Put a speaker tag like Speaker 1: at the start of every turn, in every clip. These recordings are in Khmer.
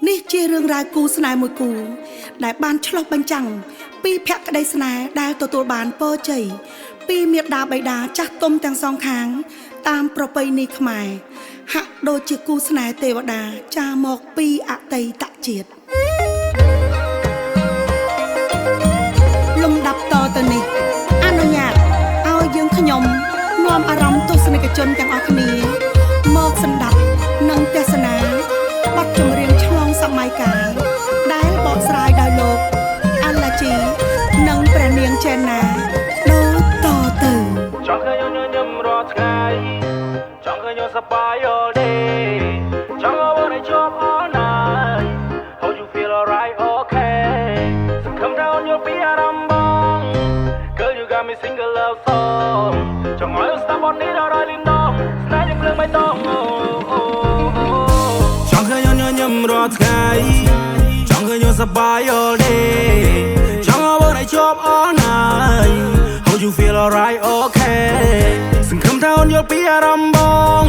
Speaker 1: នេះជារឿងរ៉ាវគូស្នេហ៍មួយគូដែលបានឆ្លុះបញ្ចាំងពីភក្តីស្នេហ៍ដែលទទួលបានពរជ័យពីមាតាបិតាចាស់ទុំទាំងសងខាងតាមប្រពៃណីខ្មែរហាក់ដូចជាគូស្នេហ៍ទេវតាចារមកពីអតីតជាតិលំដាប់តទៅនេះអនុញ្ញាតឲ្យយើងខ្ញុំនាំអារម្មណ៍ទស្សនិកជនទាំងអស់គ្នាមកសម្ដាប់និងទេសនាបទចម្រៀងឆ្លងសម័យកាលដែលបកស្រាយដោយលោកអាឡាជីនិងព្រះនាងចេណាដូចតទៅ
Speaker 2: ចង់ឃើញញញឹមរាល់ថ្ងៃចង់ឃើញសប្បាយ all day ចង់ឲ្យបានជាប់ all night How you feel alright okay សង្ឃឹមថាអូនយល់ពីអារម្មណ៍បង Girl you got me single love song ចង់ឲ្យស្ដាប់បទនេះដល់រយលីនដងស្នេហ៍យើងភ្លើងបៃតងចង់ឃើញញញឹមរាល់ថ្ងៃចង់ឃើញសប្បាយ all day ចង់ឲ្យបានជាប់ all night How you feel alright okay សង្ឃឹមថាអូនយល់ពីអារម្មណ៍បង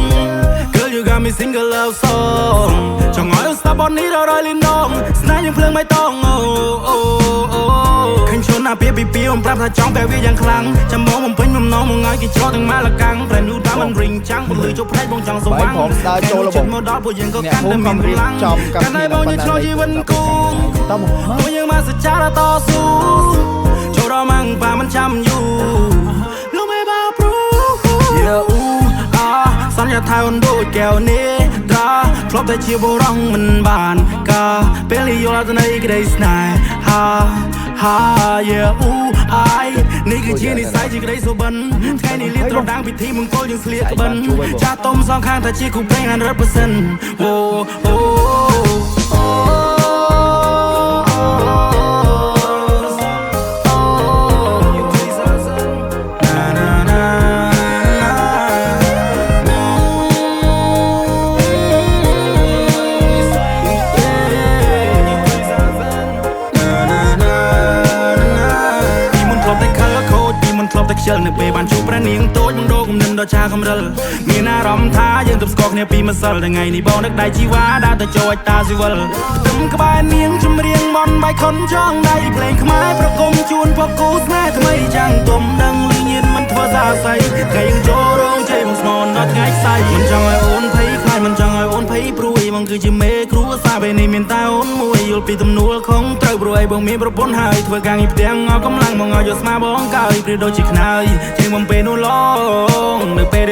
Speaker 2: Girl you got me single love song ចង់ឲ្យស្ដាប់បទនេះដល់រយលីនដងស្នេហ៍យើងភ្លើងបៃតងឃើញឈុនណាពីពីអូនប្រាប់ថាចង់បែបវាយ៉ាងខ្លាំងចាំមកបំពេញបំណងមកឲ្យគេចោលទាំងម៉ាលកាំងប្រែនូតាមមិនរិញចាំងពលឺជប់ភ្នែកបងចង់ស្វាំងចូលរបស់មកដល់ពួកយើងក៏កាន់តែមានកម្លាំងកាន់តែបងយើងឆ្លងជីវិតគូពួកយើងមកសច្ចាតស៊ូចូលដល់ម៉ាំងប៉ាមិនចាំយូរលោកមេបាព្រូសន្យាថាអូនដូចកែវនេះតាធ្លាប់តែជាបុរសមិនបានការពេលនេះយល់អត្ថន័យក្តីស្នេហានេះគឺជានិស្ស័យជាក្តីសុបិនថ្ងៃនេះលៀបត្រដាងពិធីមង្គលយើងស្លៀកក្បិនចាស់ទុំសងខាងតែជាគូព្រេង 100%ខ្ជិលនៅពេលបានជួបព្រះនាងតូចបងដូរគំនិតដ៏ឆាកំរិលមានអារម្មណ៍ថាយើងទប់ស្គាល់គ្នាពីម្សិលថ្ងៃនេះបងនឹកដៃជីវ៉ាដើរទៅចូលតាស៊ីវិលផ្ទឹមក្បែរនាងចម្រៀងបនបាយខុនចងដៃភ្លេងខ្មែរប្រគំជូនពកគូស្នេហ៍ថ្មីចាំងទុំដឹងលឺញៀនមិនធ្វើសាស័យថ្ងៃយើងចូលរងជ័យមកស្មនដល់ថ្ងៃខ្សែមិនចង់ឲ្យអូនភ័យខ្លាចមិនចង់ឲ្យអូនភ័យព្រួយបងគឺជាមេគ្រួសារពេលនេះមានតែអូនមួយយល់ពីទំនួលខុងត្រូវព្រួយបងមានប្រពន្ធហើយធ្វើការងារផ្ទាំងអស់កម្លាំងមកឲ្យយកស្មាបងកើយព្រៀបដូចជាខ្នើយជាងបំពេនោះឡងនៅពេល